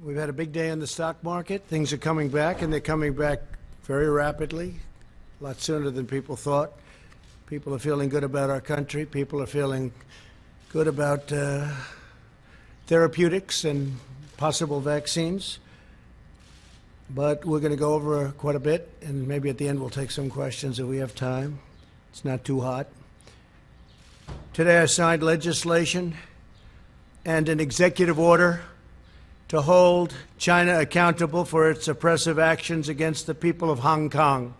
We've had a big day in the stock market. Things are coming back, and they're coming back very rapidly, a lot sooner than people thought. People are feeling good about our country. People are feeling good about therapeutics and possible vaccines. But we're going to go over quite a bit, and maybe at the end we'll take some questions if we have time. It's not too hot. Today I signed legislation and an executive order to hold China accountable for its oppressive actions against the people of Hong Kong.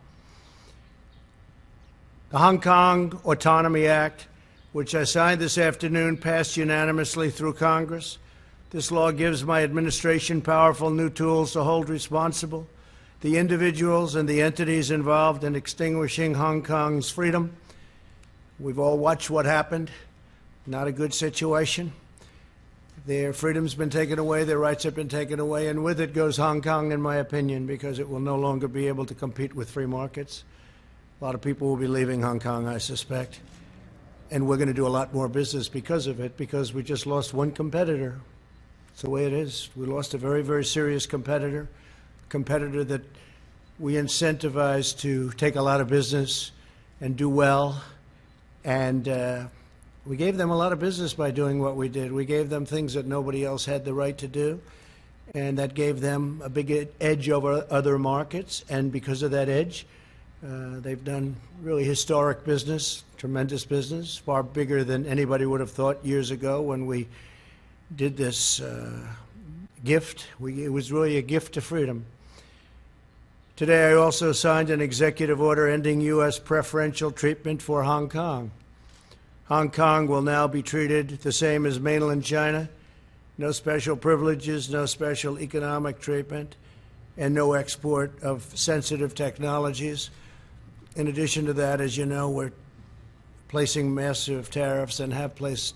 The Hong Kong Autonomy Act, which I signed this afternoon, passed unanimously through Congress. This law gives my administration powerful new tools to hold responsible the individuals and the entities involved in extinguishing Hong Kong's freedom. We've all watched what happened. Not a good situation. Their freedom's been taken away, their rights have been taken away, and with it goes Hong Kong, in my opinion, because it will no longer be able to compete with free markets. A lot of people will be leaving Hong Kong, I suspect. And we're going to do a lot more business because of it, because we just lost one competitor. It's the way it is. We lost a very, very serious competitor that we incentivized to take a lot of business and do well. And we gave them a lot of business by doing what we did. We gave them things that nobody else had the right to do, and that gave them a big edge over other markets. And because of that edge, they've done really historic business, tremendous business, far bigger than anybody would have thought years ago when we did this gift. It was really a gift to freedom. Today I also signed an executive order ending U.S. preferential treatment for Hong Kong. Hong Kong will now be treated the same as mainland China. No special privileges, no special economic treatment, and no export of sensitive technologies. In addition to that, as you know, we're placing massive tariffs and have placed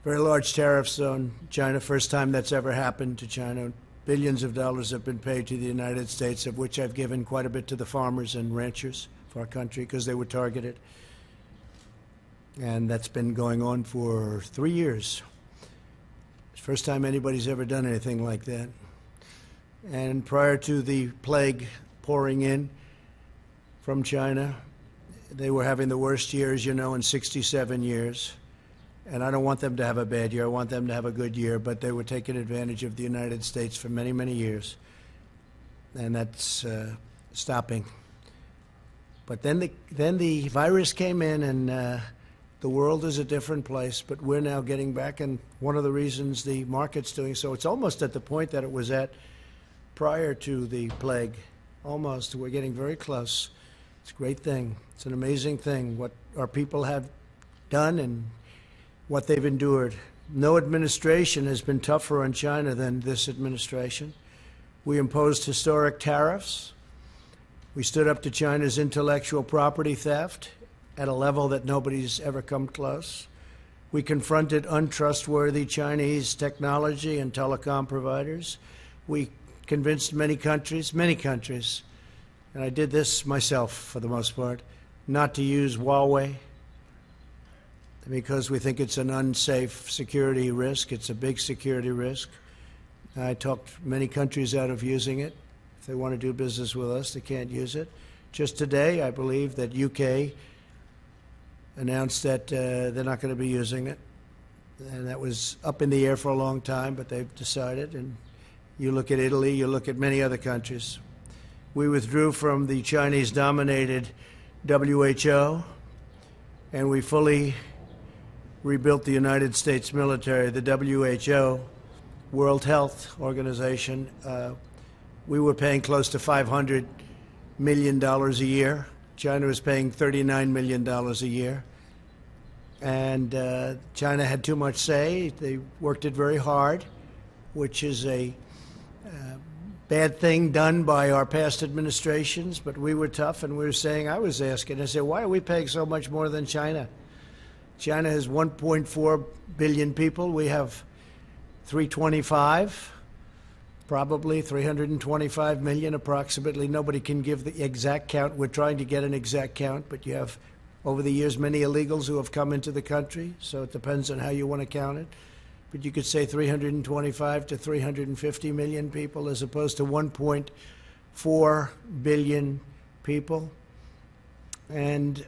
very large tariffs on China. First time that's ever happened to China. Billions of dollars have been paid to the United States, of which I've given quite a bit to the farmers and ranchers of our country because they were targeted. And that's been going on for 3 years. It's the first time anybody's ever done anything like that. And prior to the plague pouring in from China, they were having the worst years, you know, in 67 years. And I don't want them to have a bad year. I want them to have a good year. But they were taking advantage of the United States for many, many years. And that's stopping. But then the virus came in, and the world is a different place. But we're now getting back. And one of the reasons the market's doing so, it's almost at the point that it was at prior to the plague. Almost. We're getting very close. It's a great thing. It's an amazing thing what our people have done and what they've endured. No administration has been tougher on China than this administration. We imposed historic tariffs. We stood up to China's intellectual property theft at a level that nobody's ever come close. We confronted untrustworthy Chinese technology and telecom providers. We convinced many countries, and I did this myself for the most part, not to use Huawei, because we think it's an unsafe security risk. It's a big security risk. I talked many countries out of using it. If they want to do business with us, they can't use it. Just today, I believe that UK announced that they're not going to be using it. And that was up in the air for a long time, but they've decided. And you look at Italy, you look at many other countries. We withdrew from the Chinese-dominated WHO, and we fully rebuilt the United States military. The WHO, World Health Organization, we were paying close to $500 million a year. China was paying $39 million a year. And China had too much say. They worked it very hard, which is a bad thing done by our past administrations. But we were tough, and we were saying, I was asking, I said, why are we paying so much more than China? China has 1.4 billion people. We have 325, probably 325 million approximately. Nobody can give the exact count. We're trying to get an exact count, but you have, over the years, many illegals who have come into the country, so it depends on how you want to count it. but you could say 325 to 350 million people as opposed to 1.4 billion people. And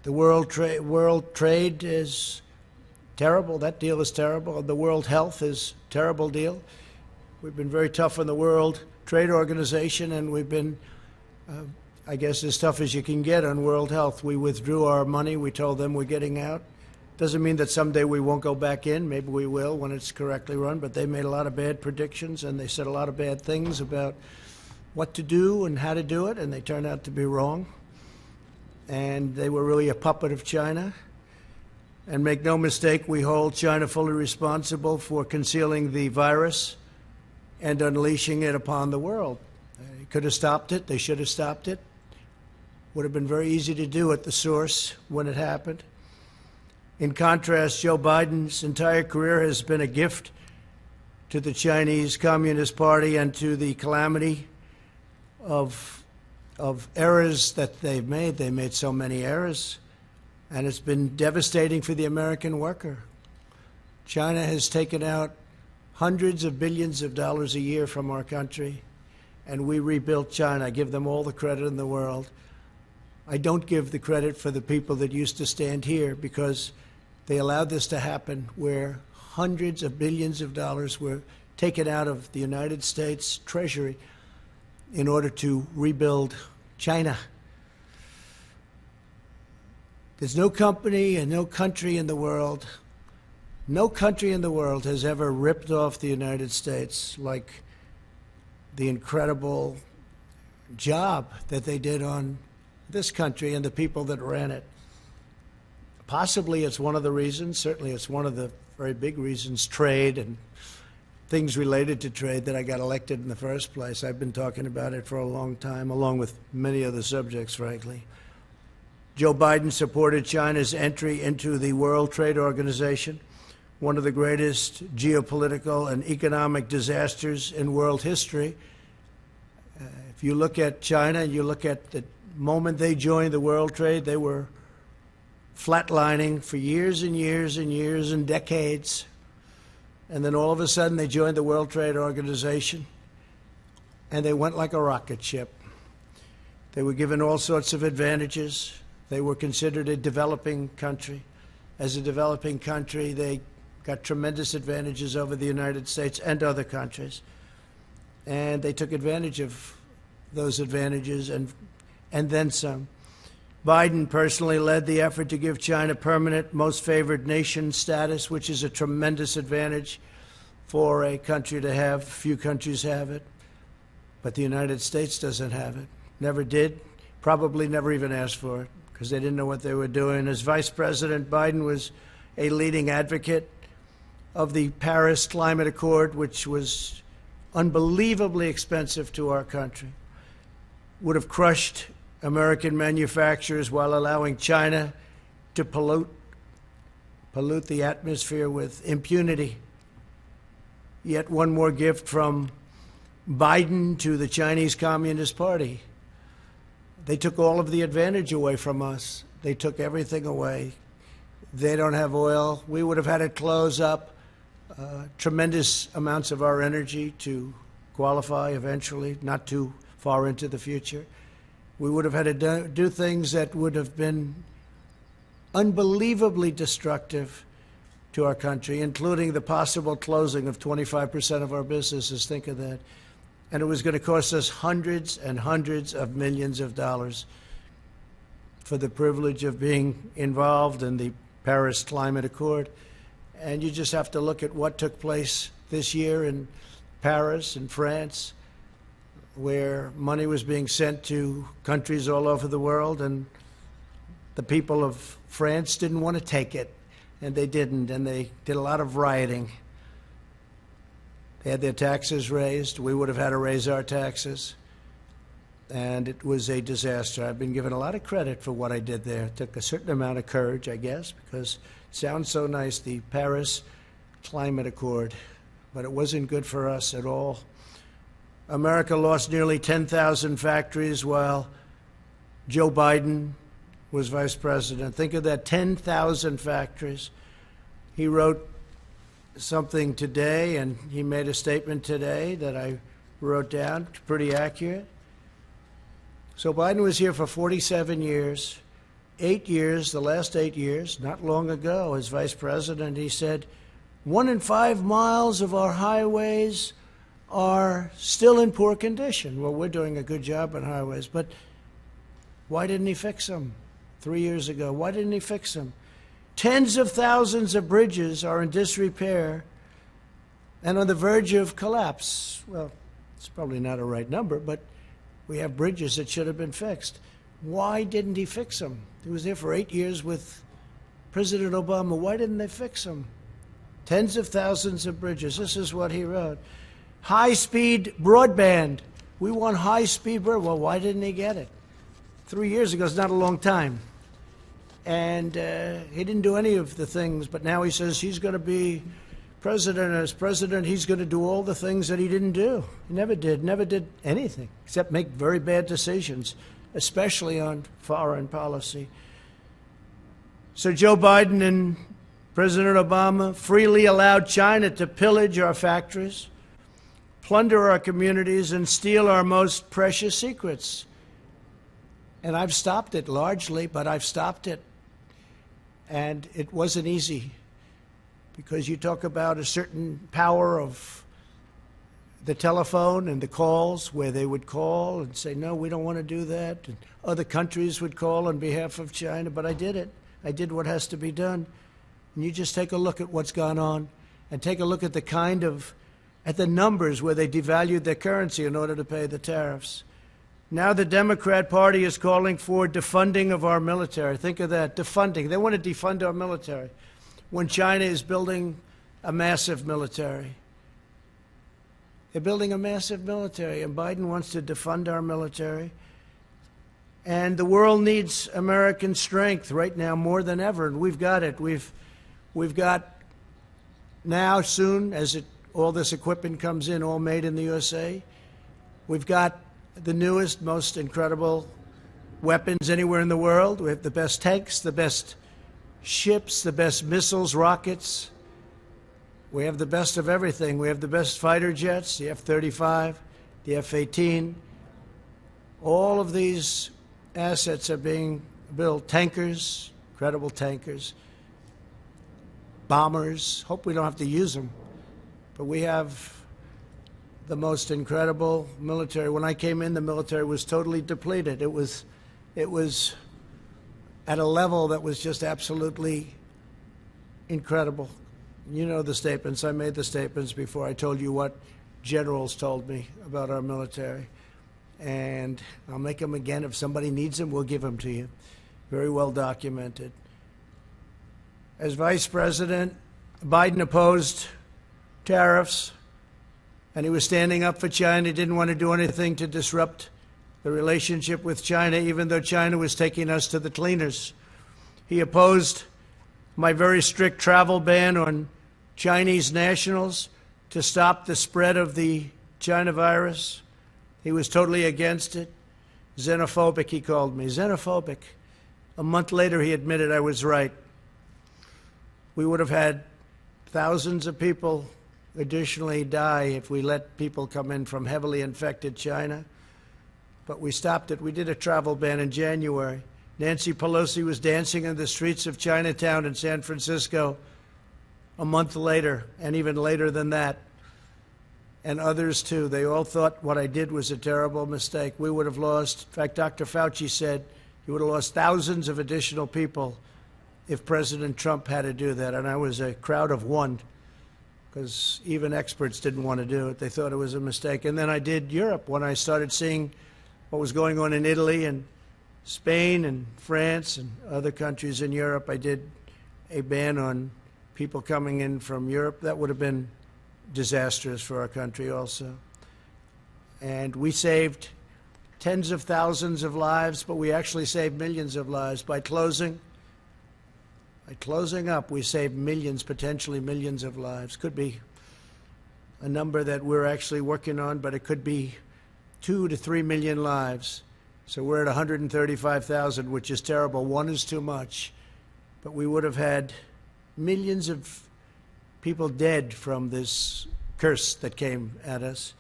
the world trade is terrible. That deal is terrible. The world health is a terrible deal. We've been very tough on the World Trade Organization, and we've been, I guess, as tough as you can get on world health. We withdrew our money. We told them we're getting out. Doesn't mean that someday we won't go back in. Maybe we will when it's correctly run, but they made a lot of bad predictions, and they said a lot of bad things about what to do and how to do it, and they turned out to be wrong. And they were really a puppet of China. And make no mistake, we hold China fully responsible for concealing the virus and unleashing it upon the world. They could have stopped it. They should have stopped it. Would have been very easy to do at the source when it happened. In contrast, Joe Biden's entire career has been a gift to the Chinese Communist Party and to the calamity of errors that they've made. They made so many errors, and it's been devastating for the American worker. China has taken out hundreds of billions of dollars a year from our country, and we rebuilt China. I give them all the credit in the world. I don't give the credit for the people that used to stand here, because they allowed this to happen, where hundreds of billions of dollars were taken out of the United States Treasury in order to rebuild China. There's no company and no country in the world, no country in the world has ever ripped off the United States like the incredible job that they did on this country and the people that ran it. Possibly it's one of the reasons, certainly it's one of the very big reasons, trade and things related to trade, that I got elected in the first place. I've been talking about it for a long time, along with many other subjects, frankly. Joe Biden supported China's entry into the World Trade Organization, one of the greatest geopolitical and economic disasters in world history. If you look at China and you look at the moment they joined the World Trade, they were flatlining for years and years and years and decades. And then all of a sudden they joined the World Trade Organization, and they went like a rocket ship. They were given all sorts of advantages. They were considered a developing country. As a developing country, they got tremendous advantages over the United States and other countries. And they took advantage of those advantages and then some. Biden personally led the effort to give China permanent most favored nation status, which is a tremendous advantage for a country to have. Few countries have it, but the United States doesn't have it. Never did, probably never even asked for it, because they didn't know what they were doing. As Vice President, Biden was a leading advocate of the Paris Climate Accord, which was unbelievably expensive to our country, would have crushed American manufacturers while allowing China to pollute the atmosphere with impunity. Yet one more gift from Biden to the Chinese Communist Party. They took all of the advantage away from us. They took everything away. They don't have oil. We would have had to close up tremendous amounts of our energy to qualify eventually, not too far into the future. We would have had to do things that would have been unbelievably destructive to our country, including the possible closing of 25% of our businesses. Think of that. And it was going to cost us hundreds and hundreds of millions of dollars for the privilege of being involved in the Paris Climate Accord. And you just have to look at what took place this year in Paris and France, where money was being sent to countries all over the world, and the people of France didn't want to take it, and they didn't, and they did a lot of rioting. They had their taxes raised. We would have had to raise our taxes, and it was a disaster. I've been given a lot of credit for what I did there. It took a certain amount of courage, I guess, because it sounds so nice, the Paris Climate Accord, but it wasn't good for us at all. America lost nearly 10,000 factories while Joe Biden was vice president. Think of that, 10,000 factories. He wrote something today, and he made a statement today that I wrote down, pretty accurate. So Biden was here for 47 years, 8 years, the last 8 years, not long ago, as vice president, he said, 1 in 5 miles of our highways are still in poor condition. Well, we're doing a good job on highways, but why didn't he fix them 3 years ago? Why didn't he fix them? Tens of thousands of bridges are in disrepair and on the verge of collapse. Well, it's probably not a right number, but we have bridges that should have been fixed. Why didn't he fix them? He was there for 8 years with President Obama. Why didn't they fix them? Tens of thousands of bridges. This is what he wrote. High-speed broadband. We want high-speed broadband. Well, why didn't he get it? 3 years ago is not a long time. And he didn't do any of the things, but now he says he's going to be president. As president, he's going to do all the things that he didn't do. He never did anything except make very bad decisions, especially on foreign policy. So Joe Biden and President Obama freely allowed China to pillage our factories, plunder our communities, and steal our most precious secrets. And I've stopped it largely, but I've stopped it. And it wasn't easy, because you talk about a certain power of the telephone and the calls, where they would call and say, no, we don't want to do that. And other countries would call on behalf of China, but I did it. I did what has to be done. And you just take a look at what's gone on and take a look at at the numbers where they devalued their currency in order to pay the tariffs. Now the Democrat Party is calling for defunding of our military. Think of that, defunding. They want to defund our military when China is building a massive military. They're building a massive military, and Biden wants to defund our military. And the world needs American strength right now more than ever, and we've got it. We've got now, soon, as all this equipment comes in, all made in the USA, we've got the newest, most incredible weapons anywhere in the world. We have the best tanks, the best ships, the best missiles, rockets. We have the best of everything. We have the best fighter jets, the F-35, the F-18. All of these assets are being built. Tankers, incredible tankers, bombers. Hope we don't have to use them. But we have the most incredible military. When I came in, the military was totally depleted. It was at a level that was just absolutely incredible. You know the statements. I made the statements before. I told you what generals told me about our military. And I'll make them again. If somebody needs them, we'll give them to you. Very well documented. As vice president, Biden opposed tariffs, and he was standing up for China. He didn't want to do anything to disrupt the relationship with China, even though China was taking us to the cleaners. He opposed my very strict travel ban on Chinese nationals to stop the spread of the China virus. He was totally against it. Xenophobic, he called me. Xenophobic. A month later, he admitted I was right. We would have had thousands of people additionally die if we let people come in from heavily infected China. But we stopped it. We did a travel ban in January. Nancy Pelosi was dancing in the streets of Chinatown in San Francisco a month later, and even later than that. And others, too. They all thought what I did was a terrible mistake. We would have lost, in fact, Dr. Fauci said, you would have lost thousands of additional people if President Trump had to do that. And I was a crowd of one, because even experts didn't want to do it. They thought it was a mistake. And then I did Europe when I started seeing what was going on in Italy and Spain and France and other countries in Europe. I did a ban on people coming in from Europe. That would have been disastrous for our country also. And we saved tens of thousands of lives, but we actually saved millions of lives by closing up. We saved millions, potentially millions of lives. Could be a number that we're actually working on, but it could be 2 to 3 million lives. So we're at 135,000, which is terrible. One is too much. But we would have had millions of people dead from this curse that came at us.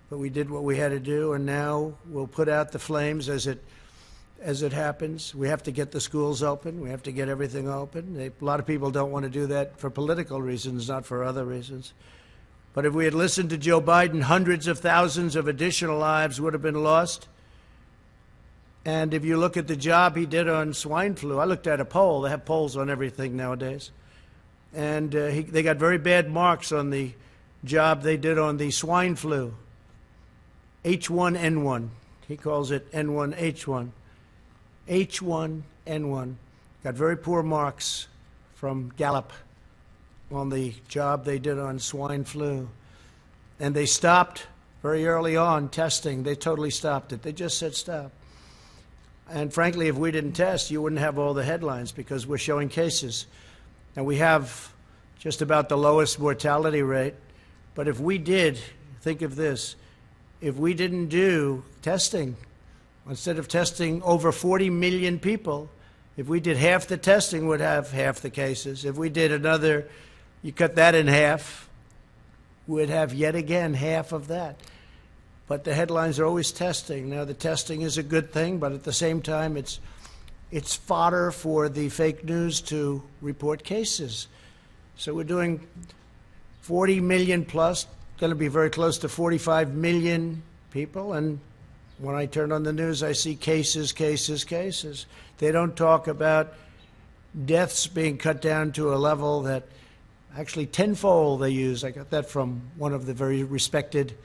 But we did what we had to do, and now we'll put out the flames as it happens. We have to get the schools open. We have to get everything open. A lot of people don't want to do that for political reasons, not for other reasons. But if we had listened to Joe Biden, hundreds of thousands of additional lives would have been lost. And if you look at the job he did on swine flu, I looked at a poll. They have polls on everything nowadays. And they got very bad marks on the job they did on the swine flu. H1N1. He calls it N1H1. H1N1. Got very poor marks from Gallup on the job they did on swine flu. And they stopped very early on testing. They totally stopped it. They just said stop. And frankly, if we didn't test, you wouldn't have all the headlines because we're showing cases. And we have just about the lowest mortality rate. But if we did, think of this, if we didn't do testing, instead of testing over 40 million people, if we did half the testing, we'd have half the cases. If we did another, you cut that in half, we'd have yet again half of that. But the headlines are always testing. Now, the testing is a good thing, but at the same time, it's fodder for the fake news to report cases. So we're doing 40 million plus, going to be very close to 45 million people. And when I turn on the news, I see cases, cases, cases. They don't talk about deaths being cut down to a level that actually tenfold they use. I got that from one of the very respected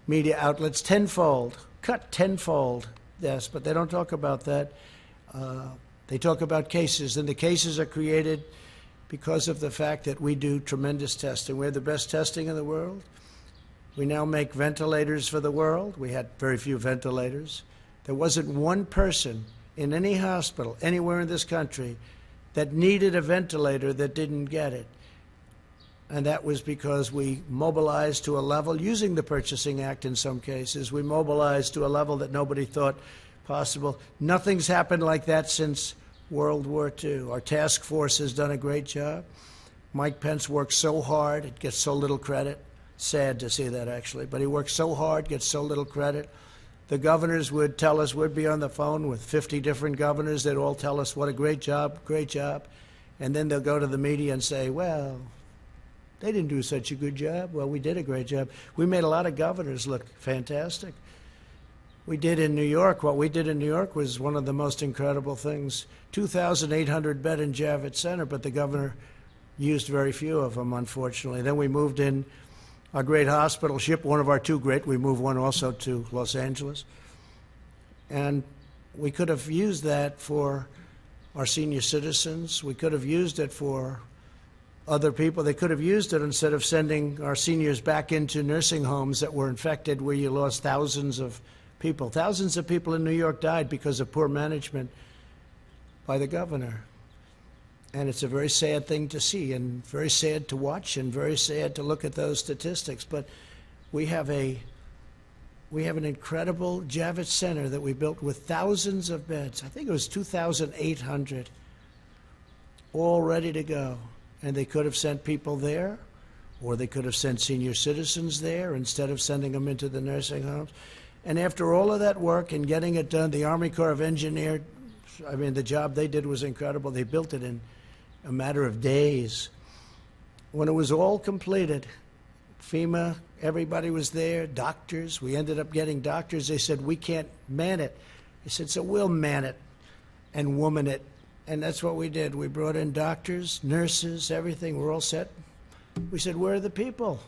media outlets, tenfold, cut tenfold deaths, but they don't talk about that. They talk about cases, and the cases are created because of the fact that we do tremendous testing. We have the best testing in the world. We now make ventilators for the world. We had very few ventilators. There wasn't one person in any hospital anywhere in this country that needed a ventilator that didn't get it. And that was because we mobilized to a level, using the Purchasing Act in some cases, we mobilized to a level that nobody thought possible. Nothing's happened like that since World War II. Our task force has done a great job. Mike Pence works so hard, it gets so little credit. Sad to see that, actually. But he works so hard, gets so little credit. The governors would tell us, we'd be on the phone with 50 different governors. They'd all tell us what a great job, great job. And then they'll go to the media and say, well, they didn't do such a good job. Well, we did a great job. We made a lot of governors look fantastic. We did in New York. What we did in New York was one of the most incredible things. 2,800 bed in Javits Center, but the governor used very few of them, unfortunately. Then we moved in our great hospital ship, one of our two great. We moved one also to Los Angeles. And we could have used that for our senior citizens. We could have used it for other people. They could have used it instead of sending our seniors back into nursing homes that were infected, where you lost thousands of people. Thousands of people in New York died because of poor management by the governor. And it's a very sad thing to see, and very sad to watch, and very sad to look at those statistics. But we have an incredible Javits Center that we built with thousands of beds. I think it was 2,800, all ready to go. And they could have sent people there, or they could have sent senior citizens there instead of sending them into the nursing homes. And after all of that work and getting it done, the Army Corps of Engineers, I mean, the job they did was incredible. They built it in a matter of days. When it was all completed, FEMA, everybody was there, doctors. We ended up getting doctors. They said, we can't man it. I said, so we'll man it and woman it. And that's what we did. We brought in doctors, nurses, everything. We're all set. We said, where are the people?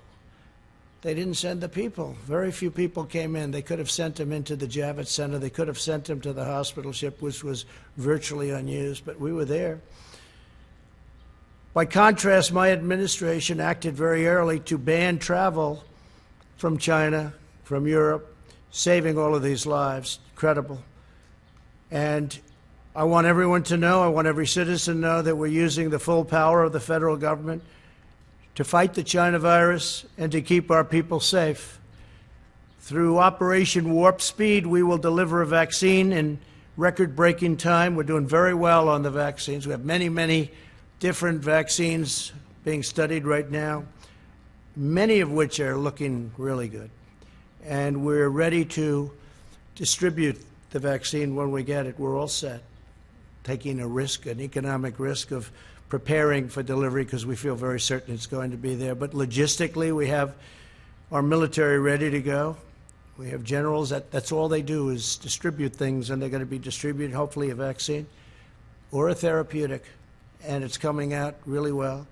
They didn't send the people. Very few people came in. They could have sent them into the Javits Center. They could have sent them to the hospital ship, which was virtually unused, but we were there. By contrast, my administration acted very early to ban travel from China, from Europe, saving all of these lives. Incredible. And I want everyone to know, I want every citizen to know that we're using the full power of the federal government to fight the China virus and to keep our people safe. Through Operation Warp Speed, we will deliver a vaccine in record-breaking time. We're doing very well on the vaccines. We have many, many different vaccines being studied right now, many of which are looking really good. And we're ready to distribute the vaccine when we get it. We're all set, taking a risk, an economic risk of preparing for delivery because we feel very certain it's going to be there. But logistically, we have our military ready to go. We have generals, that's all they do is distribute things, and they're going to be distributing, hopefully, a vaccine or a therapeutic. And it's coming out really well.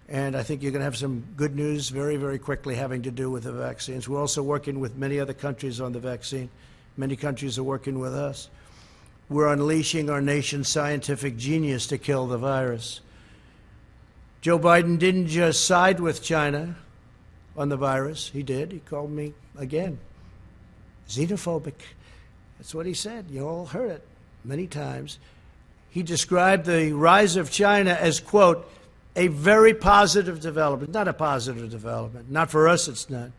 And I think you're going to have some good news very, very quickly having to do with the vaccines. We're also working with many other countries on the vaccine. Many countries are working with us. We're unleashing our nation's scientific genius to kill the virus. Joe Biden didn't just side with China on the virus. He did. He called me, again, xenophobic. That's what he said. You all heard it many times. He described the rise of China as, quote, a very positive development. Not a positive development. Not for us, it's not.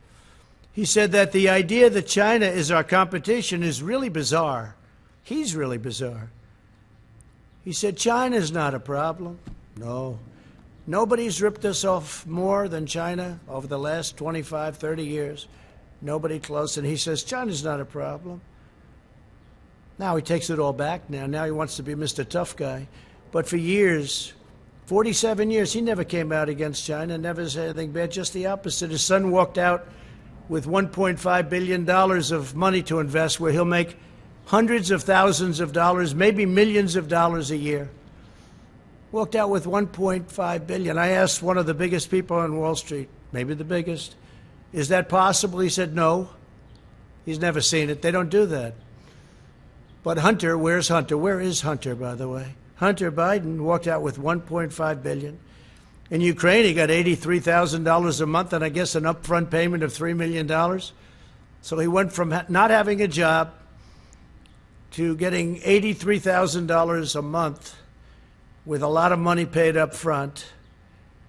He said that the idea that China is our competition is really bizarre. He's really bizarre. He said China's not a problem. No. Nobody's ripped us off more than China over the last 25, 30 years. Nobody close. And he says China's not a problem. Now he takes it all back now. Now he wants to be Mr. Tough Guy. But for years, 47 years, he never came out against China, never said anything bad, just the opposite. His son walked out with $1.5 billion of money to invest where he'll make hundreds of thousands of dollars, maybe millions of dollars a year. Walked out with $1.5 billion. I asked one of the biggest people on Wall Street, maybe the biggest, is that possible? He said no. He's never seen it. They don't do that. But Hunter, where's Hunter? Where is Hunter, by the way? Hunter Biden walked out with $1.5 billion. In Ukraine, he got $83,000 a month and I guess an upfront payment of $3 million. So he went from not having a job to getting $83,000 a month with a lot of money paid up front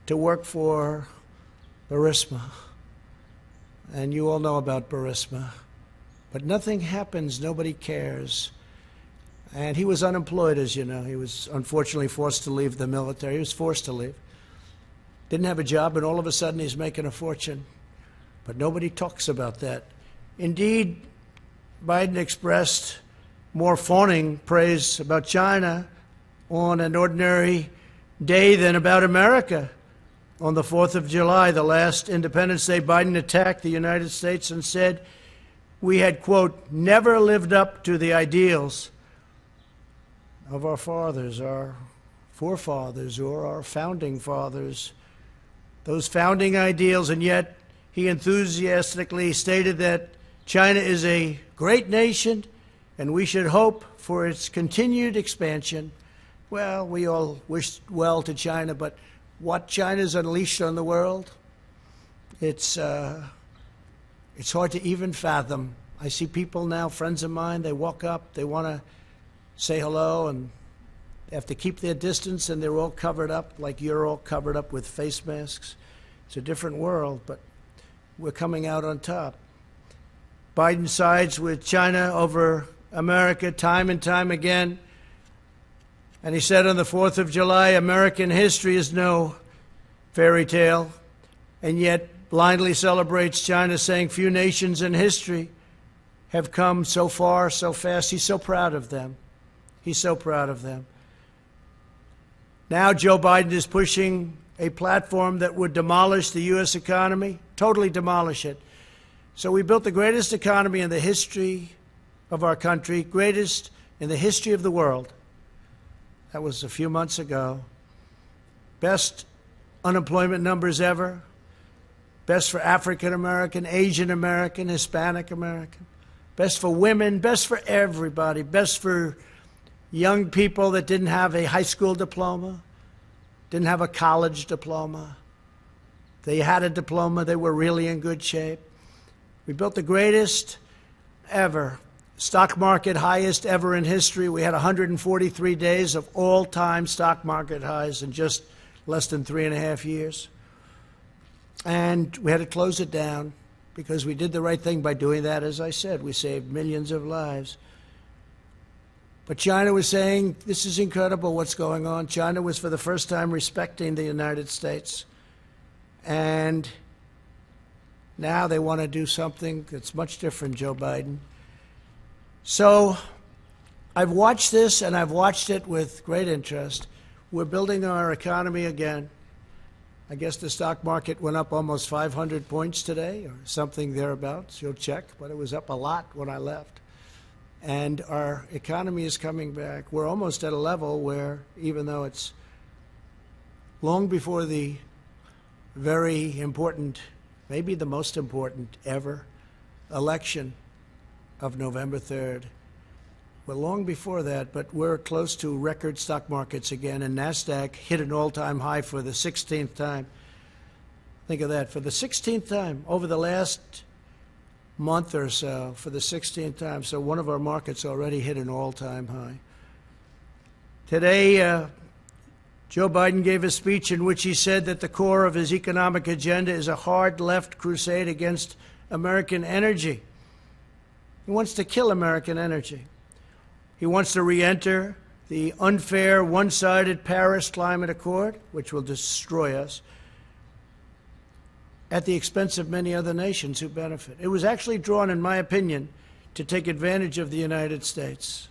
to work for Burisma. And you all know about Burisma. But nothing happens, nobody cares. And he was unemployed, as you know. He was unfortunately forced to leave the military. He was forced to leave. Didn't have a job, and all of a sudden he's making a fortune. But nobody talks about that. Indeed, Biden expressed more fawning praise about China on an ordinary day than about America. On the 4th of July, the last Independence Day, Biden attacked the United States and said we had, quote, never lived up to the ideals of our fathers, our forefathers, or our founding fathers, those founding ideals. And yet he enthusiastically stated that China is a great nation and we should hope for its continued expansion. Well, we all wish well to China, but what China's unleashed on the world, it's hard to even fathom. I see people now, friends of mine, they walk up, they want to say hello, and they have to keep their distance, and they're all covered up like you're all covered up with face masks. It's a different world, but we're coming out on top. Biden sides with China over America time and time again. And he said on the 4th of July, American history is no fairy tale, and yet blindly celebrates China, saying few nations in history have come so far, so fast. He's so proud of them. He's so proud of them. Now Joe Biden is pushing a platform that would demolish the U.S. economy, totally demolish it. So we built the greatest economy in the history of our country, greatest in the history of the world. That was a few months ago. Best unemployment numbers ever. Best for African American, Asian American, Hispanic American. Best for women, best for everybody. Best for young people that didn't have a high school diploma, didn't have a college diploma. They had a diploma, they were really in good shape. We built the greatest ever, stock market highest ever in history. We had 143 days of all-time stock market highs in just less than 3.5 years. And we had to close it down because we did the right thing by doing that. As I said, we saved millions of lives. But China was saying, this is incredible what's going on. China was for the first time respecting the United States. And now they want to do something that's much different, Joe Biden. So I've watched this, and I've watched it with great interest. We're building our economy again. I guess the stock market went up almost 500 points today, or something thereabouts. You'll check, but it was up a lot when I left. And our economy is coming back. We're almost at a level where, even though it's long before the very important, maybe the most important ever, election of November 3rd, we're long before that, but we're close to record stock markets again, and NASDAQ hit an all-time high for the 16th time. Think of that, for the 16th time over the last month or so, for the 16th time. So one of our markets already hit an all-time high. Today, Joe Biden gave a speech in which he said that the core of his economic agenda is a hard left crusade against American energy. He wants to kill American energy. He wants to re-enter the unfair, one-sided Paris Climate Accord, which will destroy us, at the expense of many other nations who benefit. It was actually drawn, in my opinion, to take advantage of the United States,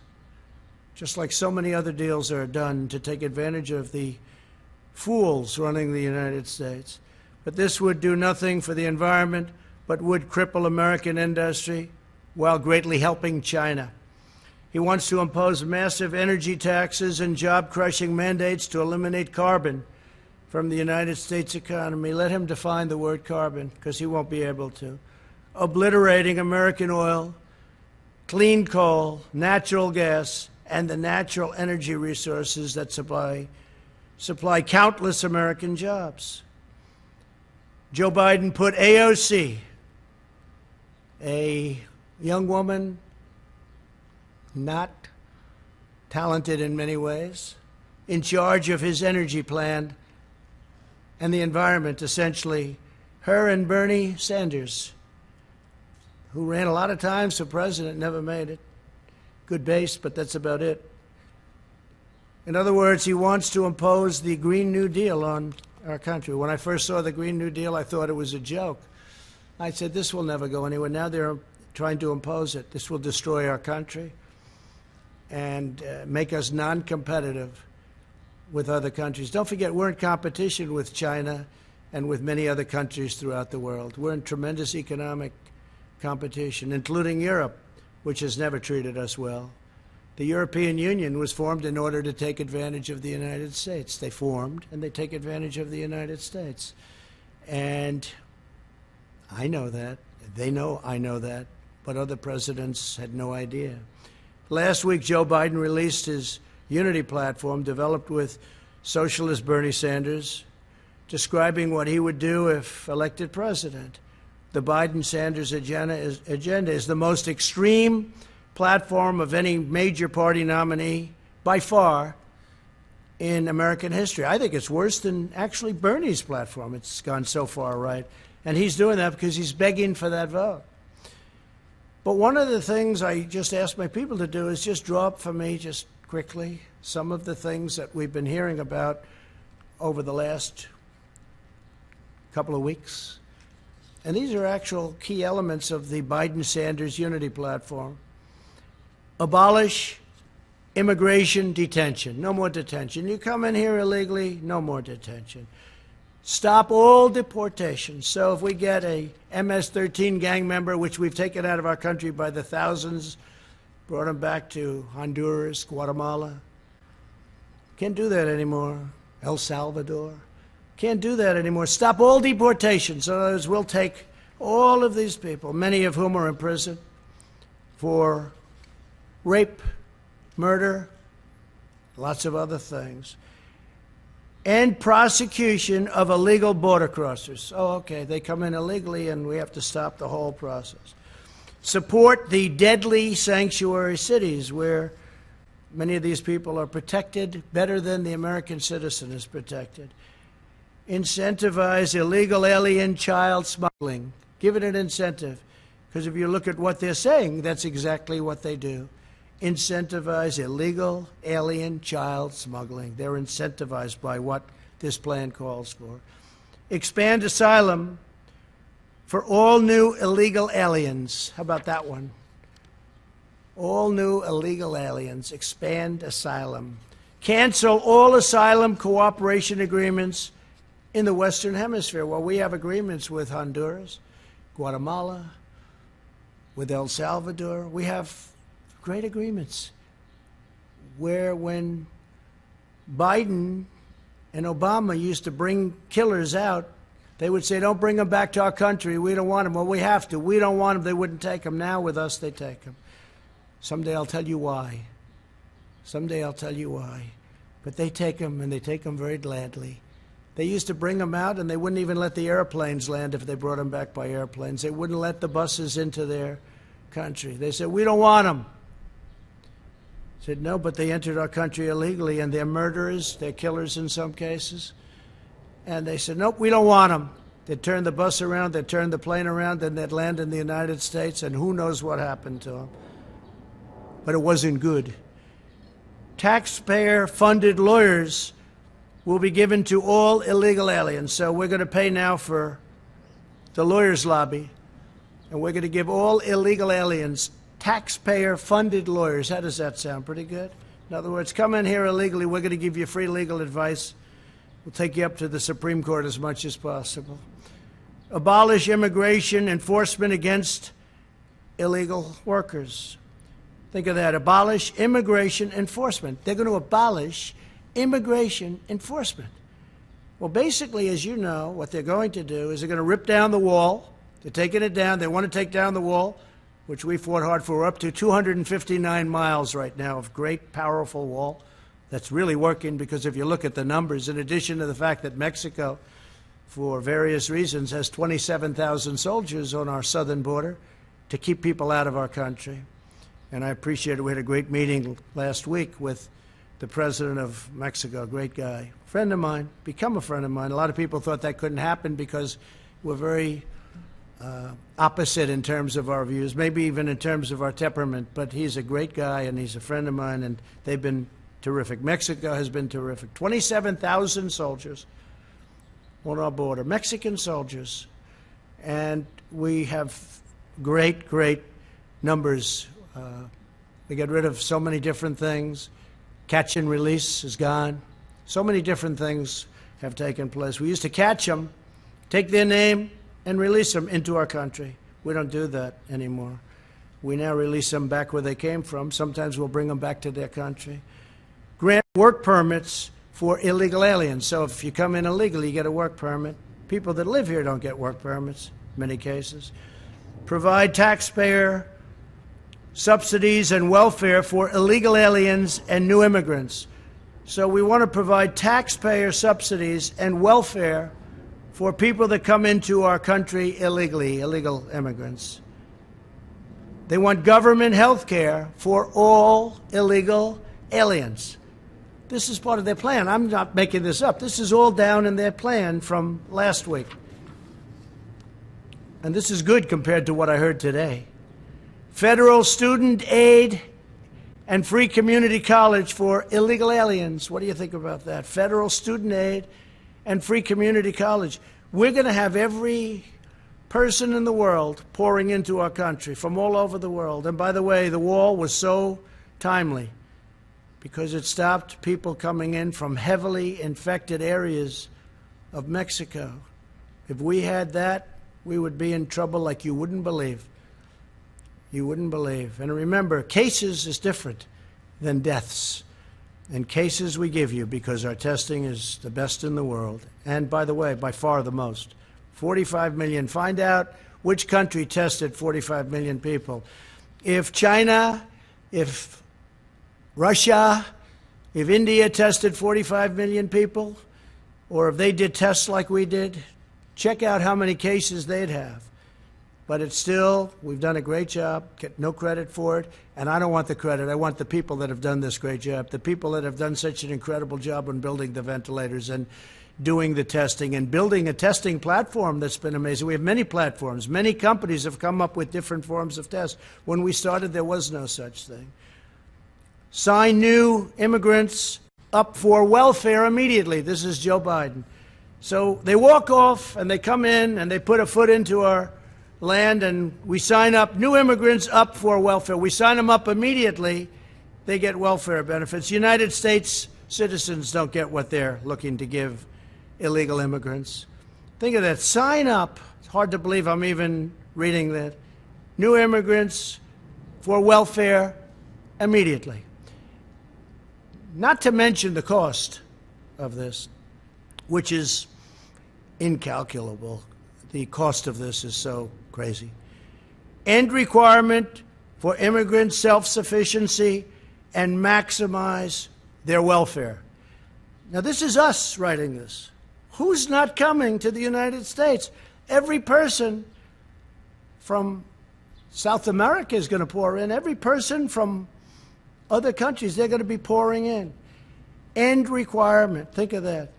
just like so many other deals are done to take advantage of the fools running the United States. But this would do nothing for the environment, but would cripple American industry while greatly helping China. He wants to impose massive energy taxes and job-crushing mandates to eliminate carbon from the United States economy. Let him define the word carbon, because he won't be able to. Obliterating American oil, clean coal, natural gas, and the natural energy resources that supply countless American jobs. Joe Biden put AOC, a young woman, not talented in many ways, in charge of his energy plan and the environment, essentially. Her and Bernie Sanders, who ran a lot of times for president, never made it. Good base, but that's about it. In other words, he wants to impose the Green New Deal on our country. When I first saw the Green New Deal, I thought it was a joke. I said, this will never go anywhere. Now they're trying to impose it. This will destroy our country and make us non-competitive with other countries. Don't forget, we're in competition with China and with many other countries throughout the world. We're in tremendous economic competition, including Europe, which has never treated us well. The European Union was formed in order to take advantage of the United States. They formed, and they take advantage of the United States. And I know that. They know I know that. But other presidents had no idea. Last week, Joe Biden released his unity platform developed with socialist Bernie Sanders, describing what he would do if elected president. The Biden-Sanders agenda is the most extreme platform of any major party nominee, by far, in American history. I think it's worse than actually Bernie's platform. It's gone so far right. And he's doing that because he's begging for that vote. But one of the things I just asked my people to do is just draw up for me, just quickly, some of the things that we've been hearing about over the last couple of weeks. And these are actual key elements of the Biden-Sanders unity platform. Abolish immigration detention. No more detention. You come in here illegally, no more detention. Stop all deportations. So if we get a MS-13 gang member, which we've taken out of our country by the thousands, brought them back to Honduras, Guatemala, can't do that anymore. El Salvador. Can't do that anymore. Stop all deportations. In other words, we'll take all of these people, many of whom are in prison for rape, murder, lots of other things. End prosecution of illegal border crossers. Oh, okay, they come in illegally and we have to stop the whole process. Support the deadly sanctuary cities where many of these people are protected better than the American citizen is protected. Incentivize illegal alien child smuggling. Give it an incentive, because if you look at what they're saying, that's exactly what they do. incentivize illegal alien child smuggling. They're incentivized by what this plan calls for. Expand asylum for all new illegal aliens. How about that one? All new illegal aliens. Expand asylum. Cancel all asylum cooperation agreements in the Western Hemisphere. Well, we have agreements with Honduras, Guatemala, with El Salvador. We have great agreements where when Biden and Obama used to bring killers out, they would say, don't bring them back to our country. We don't want them. Well, we have to. We don't want them. They wouldn't take them. Now with us, they take them. Someday I'll tell you why. Someday I'll tell you why. But they take them, and they take them very gladly. They used to bring them out, and they wouldn't even let the airplanes land if they brought them back by airplanes. They wouldn't let the buses into their country. They said, we don't want them. I said, no, but they entered our country illegally, and they're murderers. They're killers in some cases. And they said, nope, we don't want them. They'd turn the bus around, they'd turn the plane around, and they'd land in the United States, and who knows what happened to them. But it wasn't good. Taxpayer-funded lawyers will be given to all illegal aliens. So we're going to pay now for the lawyers' lobby, and we're going to give all illegal aliens taxpayer-funded lawyers. How does that sound? Pretty good? In other words, come in here illegally, we're going to give you free legal advice. We'll take you up to the Supreme Court as much as possible. Abolish immigration enforcement against illegal workers. Think of that. Abolish immigration enforcement. They're going to abolish immigration enforcement. Well, basically, as you know, what they're going to do is they're going to rip down the wall. They're taking it down. They want to take down the wall, which we fought hard for. We're up to 259 miles right now of great, powerful wall that's really working, because if you look at the numbers, in addition to the fact that Mexico, for various reasons, has 27,000 soldiers on our southern border to keep people out of our country. And I appreciate it. We had a great meeting last week with the president of Mexico, a great guy, friend of mine, become a friend of mine. A lot of people thought that couldn't happen because we're very opposite in terms of our views, maybe even in terms of our temperament, but he's a great guy and he's a friend of mine, and they've been terrific. Mexico has been terrific. 27,000 soldiers on our border, Mexican soldiers, and we have great, great numbers. We get rid of so many different things. Catch and release is gone. So many different things have taken place. We used to catch them, take their name, and release them into our country. We don't do that anymore. We now release them back where they came from. Sometimes we'll bring them back to their country. Grant work permits for illegal aliens. So if you come in illegally, you get a work permit. People that live here don't get work permits, in many cases. Provide taxpayer subsidies and welfare for illegal aliens and new immigrants. So we want to provide taxpayer subsidies and welfare for people that come into our country illegally, illegal immigrants. They want government health care for all illegal aliens. This is part of their plan. I'm not making this up. This is all down in their plan from last week. And this is good compared to what I heard today. Federal student aid and free community college for illegal aliens. What do you think about that? Federal student aid and free community college. We're going to have every person in the world pouring into our country from all over the world. And by the way, the wall was so timely because it stopped people coming in from heavily infected areas of Mexico. If we had that, we would be in trouble like you wouldn't believe. You wouldn't believe. And remember, cases is different than deaths. And cases we give you because our testing is the best in the world. And by the way, by far the most. 45 million. Find out which country tested 45 million people. If China, if Russia, if India tested 45 million people, or if they did tests like we did, check out how many cases they'd have. But it's still, we've done a great job, get no credit for it, and I don't want the credit. I want the people that have done this great job, the people that have done such an incredible job on building the ventilators and doing the testing and building a testing platform that's been amazing. We have many platforms. Many companies have come up with different forms of tests. When we started, there was no such thing. sign new immigrants up for welfare immediately. This is Joe Biden. So they walk off and they come in and they put a foot into our land, and we sign up new immigrants up for welfare. We sign them up immediately. They get welfare benefits. United States citizens don't get what they're looking to give illegal immigrants. Think of that. Sign up. It's hard to believe I'm even reading that. New immigrants for welfare immediately. Not to mention the cost of this, which is incalculable. The cost of this is so crazy. End requirement for immigrant self-sufficiency and maximize their welfare. Now, this is us writing this. Who's not coming to the United States? Every person from South America is going to pour in. Every person from other countries, they're going to be pouring in. End requirement, think of that,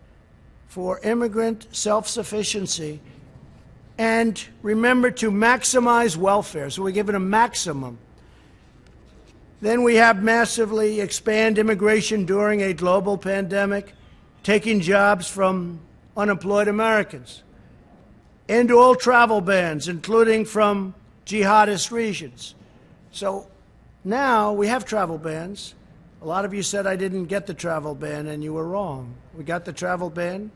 for immigrant self-sufficiency. And remember to maximize welfare. So we're giving a maximum. Then we have massively expand immigration during a global pandemic, taking jobs from unemployed Americans. End all travel bans, including from jihadist regions. So now we have travel bans. A lot of you said I didn't get the travel ban, and you were wrong. We got the travel ban.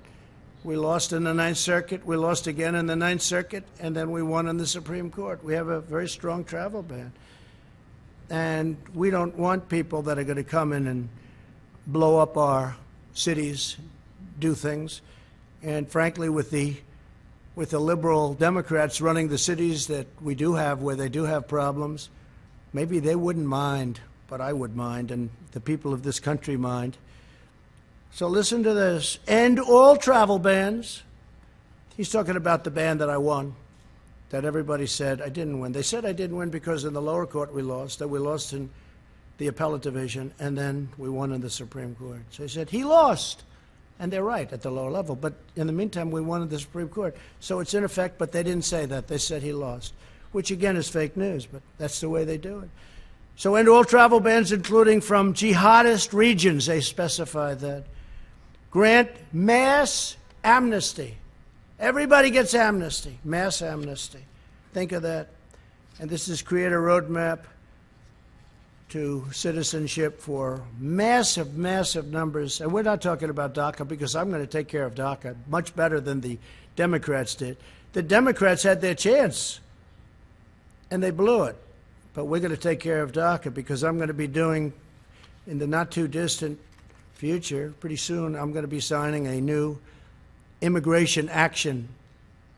We lost in the Ninth Circuit. We lost again in the Ninth Circuit, and then we won in the Supreme Court. We have a very strong travel ban. And we don't want people that are going to come in and blow up our cities, do things. And frankly, with the liberal Democrats running the cities that we do have, where they do have problems, maybe they wouldn't mind, but I would mind, and the people of this country mind. So listen to this. End all travel bans. He's talking about the ban that I won, that everybody said I didn't win. They said I didn't win because in the lower court we lost, that we lost in the appellate division, and then we won in the Supreme Court. So he said he lost. And they're right at the lower level. But in the meantime, we won in the Supreme Court. So it's in effect, but they didn't say that. They said he lost, which again is fake news, but that's the way they do it. So end all travel bans, including from jihadist regions. They specified that. Grant mass amnesty. Everybody gets amnesty, mass amnesty. Think of that. And this is create a roadmap to citizenship for massive, massive numbers. And we're not talking about DACA, because I'm going to take care of DACA much better than the Democrats did. The Democrats had their chance, and they blew it. But we're going to take care of DACA, because I'm going to be doing, in the not-too-distant future, pretty soon, I'm going to be signing a new immigration action,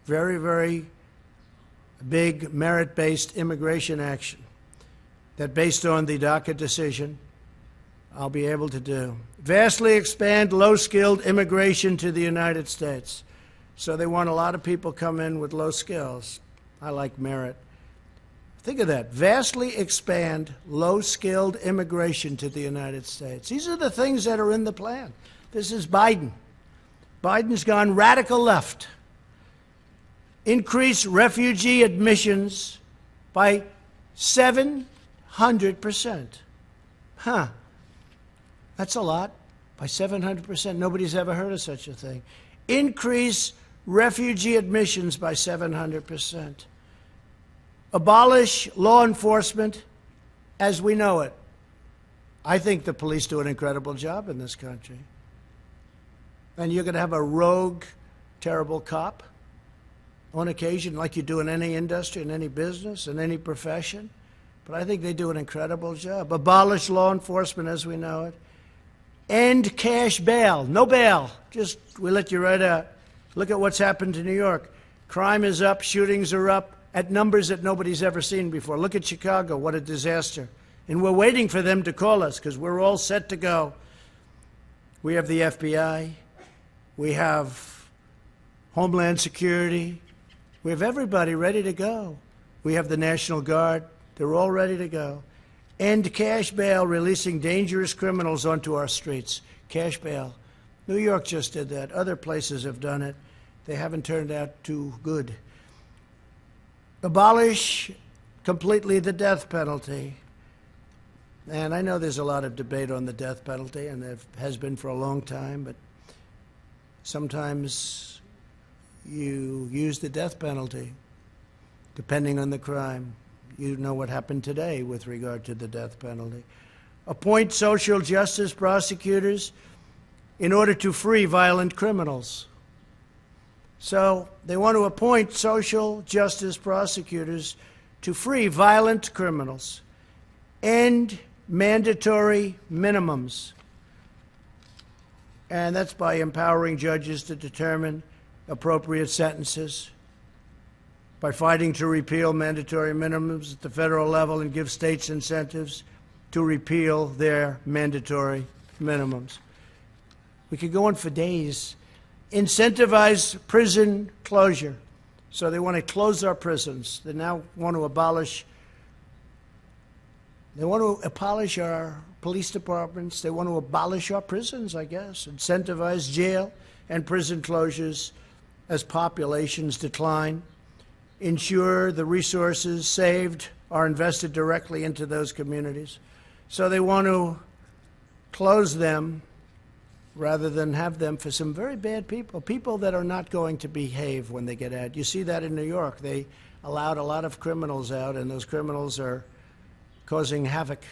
very, very big merit-based immigration action that, based on the DACA decision, I'll be able to do. Vastly expand low-skilled immigration to the United States. So they want a lot of people come in with low skills. I like merit. Think of that. Vastly expand low-skilled immigration to the United States. These are the things that are in the plan. This is Biden. Biden's gone radical left. Increase refugee admissions by 700%. Huh. That's a lot. By 700%. Nobody's ever heard of such a thing. Increase refugee admissions by 700%. Abolish law enforcement as we know it. I think the police do an incredible job in this country. And you're going to have a rogue, terrible cop on occasion, like you do in any industry, in any business, in any profession. But I think they do an incredible job. Abolish law enforcement as we know it. End cash bail. No bail. Just, we let you right out. Look at what's happened to New York. Crime is up. Shootings are up at numbers that nobody's ever seen before. Look at Chicago. What a disaster. And we're waiting for them to call us, because we're all set to go. We have the FBI. We have Homeland Security. We have everybody ready to go. We have the National Guard. They're all ready to go. End cash bail, releasing dangerous criminals onto our streets. Cash bail. New York just did that. Other places have done it. They haven't turned out too good. Abolish completely the death penalty. And I know there's a lot of debate on the death penalty, and there has been for a long time, but sometimes you use the death penalty depending on the crime. You know what happened today with regard to the death penalty. Appoint social justice prosecutors in order to free violent criminals. So they want to appoint social justice prosecutors to free violent criminals. End mandatory minimums. And that's by empowering judges to determine appropriate sentences, by fighting to repeal mandatory minimums at the federal level and give states incentives to repeal their mandatory minimums. We could go on for days. Incentivize prison closure. So they want to close our prisons. They now want to abolish our police departments. They want to abolish our prisons, I guess. Incentivize jail and prison closures as populations decline. Ensure the resources saved are invested directly into those communities. So they want to close them rather than have them for some very bad people, people that are not going to behave when they get out. You see that in New York. They allowed a lot of criminals out, and those criminals are causing havoc.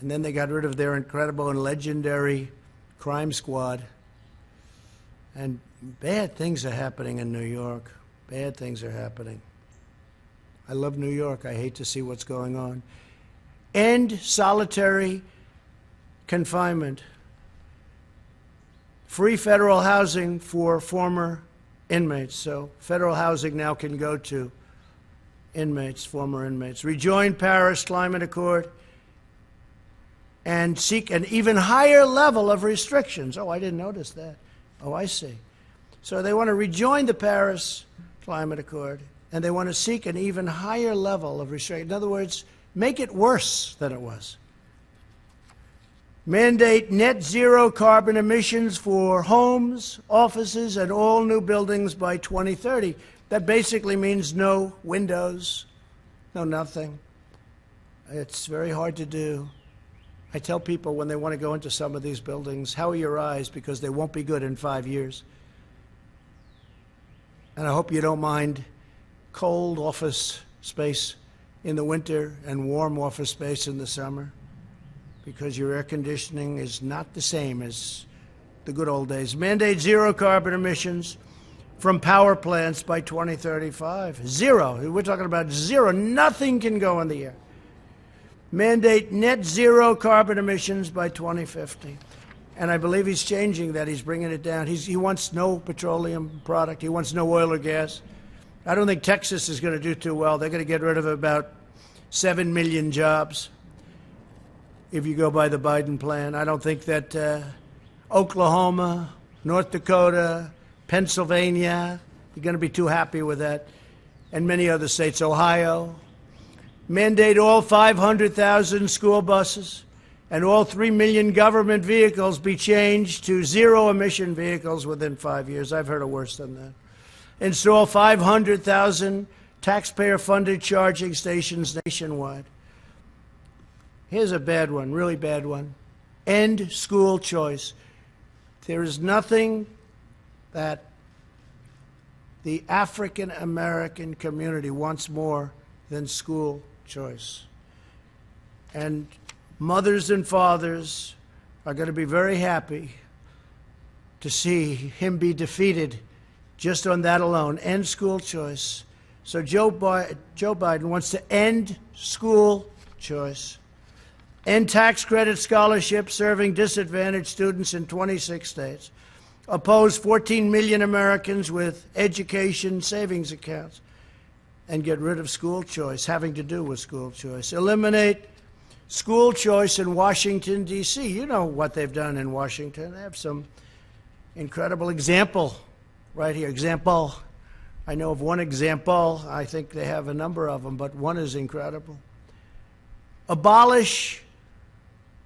And then they got rid of their incredible and legendary crime squad. And bad things are happening in New York. Bad things are happening. I love New York. I hate to see what's going on. End solitary confinement. Free federal housing for former inmates. So federal housing now can go to inmates, former inmates. Rejoin Paris Climate Accord and seek an even higher level of restrictions. Oh, I didn't notice that. Oh, I see. So they want to rejoin the Paris Climate Accord, and they want to seek an even higher level of restriction. In other words, make it worse than it was. Mandate net zero carbon emissions for homes, offices, and all new buildings by 2030. That basically means no windows, no nothing. It's very hard to do. I tell people when they want to go into some of these buildings, how are your eyes? Because they won't be good in 5 years. And I hope you don't mind cold office space in the winter and warm office space in the summer, because your air conditioning is not the same as the good old days. Mandate zero carbon emissions from power plants by 2035. Zero. We're talking about zero. Nothing can go in the air. Mandate net zero carbon emissions by 2050. And I believe he's changing that. He's bringing it down. He wants no petroleum product. He wants no oil or gas. I don't think Texas is going to do too well. They're going to get rid of about 7 million jobs if you go by the Biden plan. I don't think that Oklahoma, North Dakota, Pennsylvania, you're going to be too happy with that, and many other states, Ohio. Mandate all 500,000 school buses and all 3 million government vehicles be changed to zero-emission vehicles within 5 years. I've heard of worse than that. Install 500,000 taxpayer-funded charging stations nationwide. Here's a bad one, really bad one. End school choice. There is nothing that the African American community wants more than school choice. And mothers and fathers are going to be very happy to see him be defeated just on that alone. End school choice. So Joe Biden wants to end school choice. End tax credit scholarships serving disadvantaged students in 26 states. Oppose 14 million Americans with education savings accounts. And get rid of school choice, having to do with school choice. Eliminate school choice in Washington, D.C. You know what they've done in Washington. They have some incredible example right here. Example. I know of one example. I think they have a number of them, but one is incredible. Abolish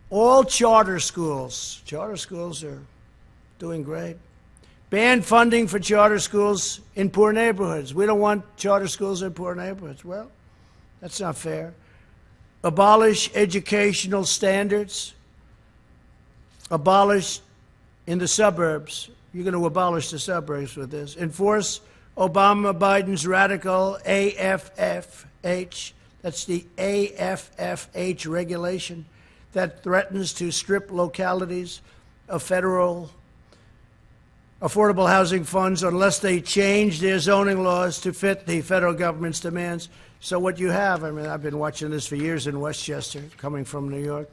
all charter schools. Charter schools are doing great. Ban funding for charter schools in poor neighborhoods. We don't want charter schools in poor neighborhoods. Well, that's not fair. abolish educational standards, abolish in the suburbs. You're going to abolish the suburbs with this. Enforce Obama-Biden's radical AFFH, that's the AFFH regulation that threatens to strip localities of federal affordable housing funds unless they change their zoning laws to fit the federal government's demands. So what you have, I mean, I've been watching this for years in Westchester, coming from New York.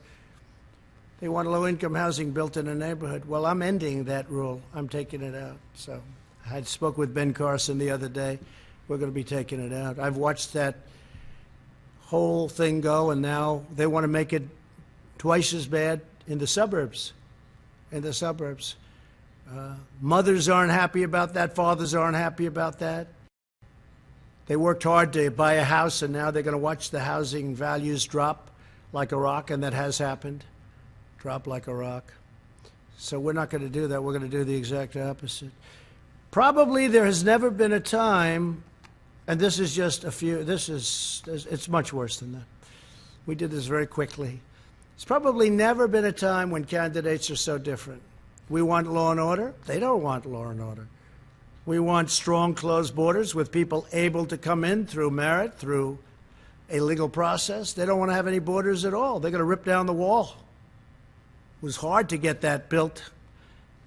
They want low-income housing built in a neighborhood. Well, I'm ending that rule. I'm taking it out. So I spoke with Ben Carson the other day. We're going to be taking it out. I've watched that whole thing go, and now they want to make it twice as bad in the suburbs. In the suburbs. Mothers aren't happy about that. Fathers aren't happy about that. They worked hard to buy a house, and now they're going to watch the housing values drop like a rock, and that has happened. Drop like a rock. So we're not going to do that. We're going to do the exact opposite. Probably there has never been a time, and this is just a few, it's much worse than that. We did this very quickly. It's probably never been a time when candidates are so different. We want law and order. They don't want law and order. We want strong, closed borders with people able to come in through merit, through a legal process. They don't want to have any borders at all. They're going to rip down the wall. It was hard to get that built,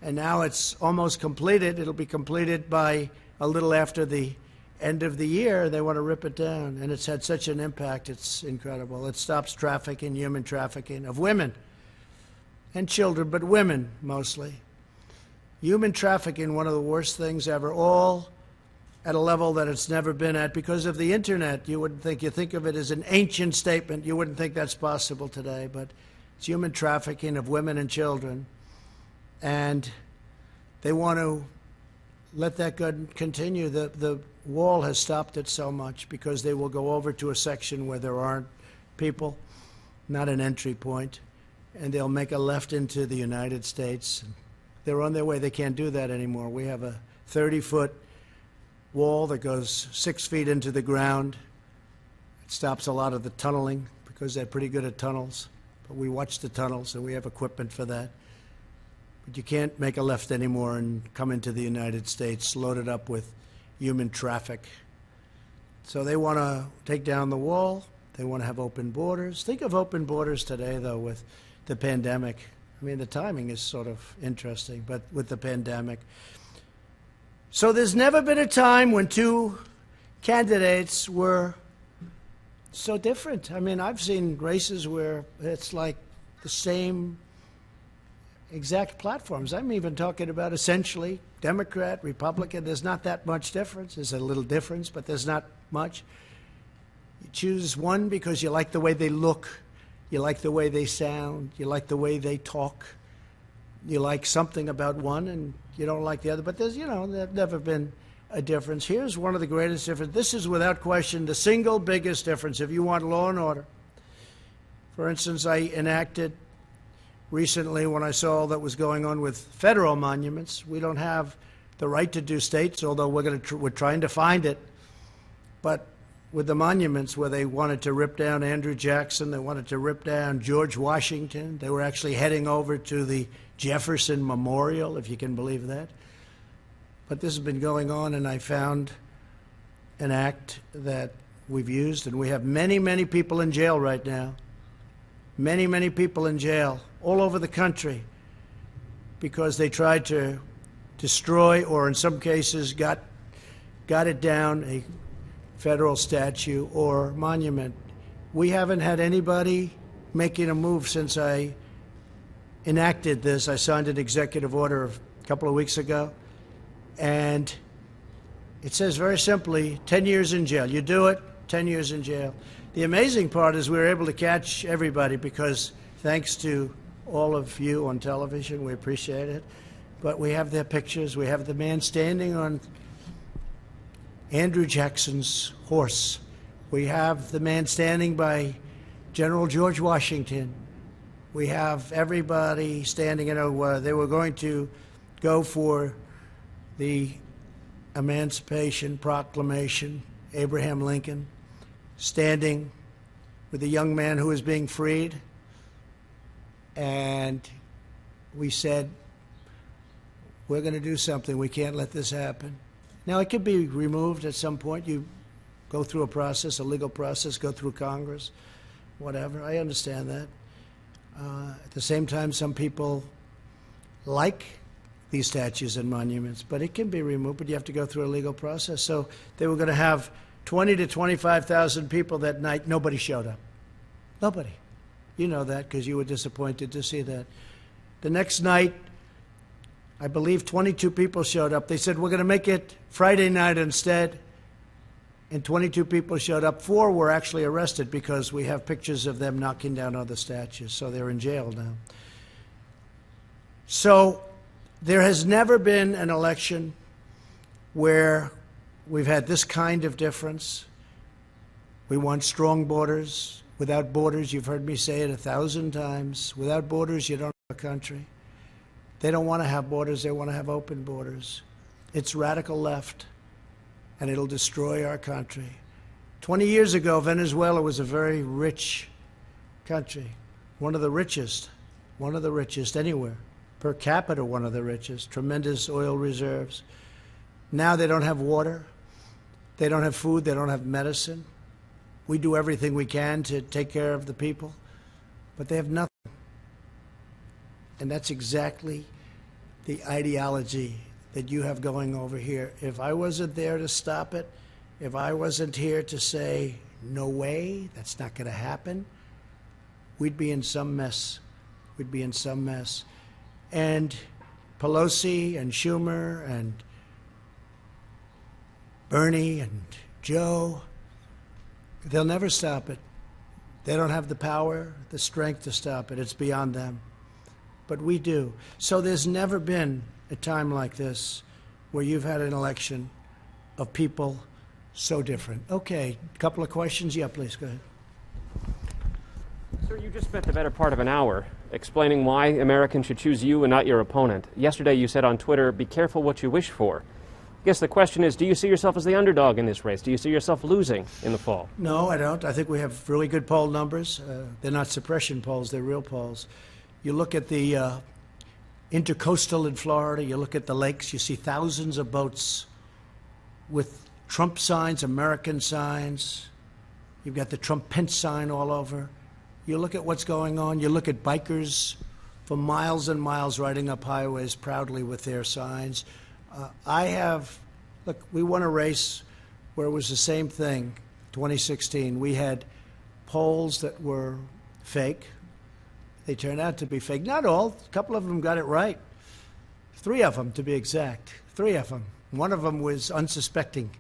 and now it's almost completed. It'll be completed by a little after the end of the year. They want to rip it down, and it's had such an impact. It's incredible. It stops trafficking, human trafficking of women and children, but women mostly. Human trafficking, one of the worst things ever, all at a level that it's never been at because of the internet. You think of it as an ancient statement. You wouldn't think that's possible today, but it's human trafficking of women and children. And they want to let that continue. The wall has stopped it so much because they will go over to a section where there aren't people, not an entry point, and they'll make a left into the United States. They're on their way. They can't do that anymore. We have a 30-foot wall that goes 6 feet into the ground. It stops a lot of the tunneling because they're pretty good at tunnels. But we watch the tunnels, and we have equipment for that. But you can't make a left anymore and come into the United States loaded up with human traffic. So they want to take down the wall. They want to have open borders. Think of open borders today, though, with the pandemic. I mean, the timing is sort of interesting, but with the pandemic. So there's never been a time when two candidates were so different. I mean, I've seen races where it's like the same exact platforms. I'm even talking about essentially Democrat, Republican. There's not that much difference. There's a little difference, but there's not much. You choose one because you like the way they look. You like the way they sound. You like the way they talk. You like something about one, and you don't like the other. But there's never been a difference. Here's one of the greatest differences. This is, without question, the single biggest difference if you want law and order. For instance, I enacted recently, when I saw all that was going on with federal monuments, we don't have the right to do states, although we're trying to find it. But with the monuments, where they wanted to rip down Andrew Jackson, they wanted to rip down George Washington. They were actually heading over to the Jefferson Memorial, if you can believe that. But this has been going on, and I found an act that we've used, and we have many, many people in jail right now. Many, many people in jail all over the country because they tried to destroy, or in some cases got it down, a federal statue or monument. We haven't had anybody making a move since I enacted this. I signed an executive order a couple of weeks ago, and it says very simply, 10 years in jail. You do it, 10 years in jail. The amazing part is we were able to catch everybody because thanks to all of you on television, we appreciate it. But we have their pictures. We have the man standing on Andrew Jackson's horse. We have the man standing by General George Washington. We have everybody standing. They were going to go for the Emancipation Proclamation, Abraham Lincoln, standing with a young man who was being freed, and we said, we're going to do something. We can't let this happen. Now, it could be removed at some point. You go through a process, a legal process, go through Congress, whatever. I understand that. At the same time, some people like these statues and monuments, but it can be removed, but you have to go through a legal process. So they were going to have 20 to 25,000 people that night. Nobody showed up. Nobody. You know that because you were disappointed to see that. The next night, I believe 22 people showed up. They said, we're going to make it Friday night instead. And 22 people showed up. 4 were actually arrested because we have pictures of them knocking down other statues. So they're in jail now. So there has never been an election where we've had this kind of difference. We want strong borders. Without borders, you've heard me say it 1,000 times. Without borders, you don't have a country. They don't want to have borders. They want to have open borders. It's radical left, and it'll destroy our country. 20 years ago, Venezuela was a very rich country, one of the richest anywhere. Per capita, one of the richest, tremendous oil reserves. Now they don't have water. They don't have food. They don't have medicine. We do everything we can to take care of the people, but they have nothing. And that's exactly the ideology that you have going over here. If I wasn't there to stop it, if I wasn't here to say, no way, that's not going to happen, we'd be in some mess. We'd be in some mess. And Pelosi and Schumer and Bernie and Joe, they'll never stop it. They don't have the power, the strength to stop it. It's beyond them. But we do. So there's never been a time like this where you've had an election of people so different. Okay, a couple of questions. Yeah, please, go ahead. Sir, you just spent the better part of an hour explaining why Americans should choose you and not your opponent. Yesterday you said on Twitter, be careful what you wish for. I guess the question is, do you see yourself as the underdog in this race? Do you see yourself losing in the fall? No, I don't. I think we have really good poll numbers. They're not suppression polls, they're real polls. You look at the intercoastal in Florida, you look at the lakes, you see thousands of boats with Trump signs, American signs. You've got the Trump-Pence sign all over. You look at what's going on. You look at bikers for miles and miles riding up highways proudly with their signs. Look, we won a race where it was the same thing, 2016. We had polls that were fake. They turned out to be fake. Not all. A couple of them got it right. 3 of them, to be exact. 3 of them. One of them was unsuspecting.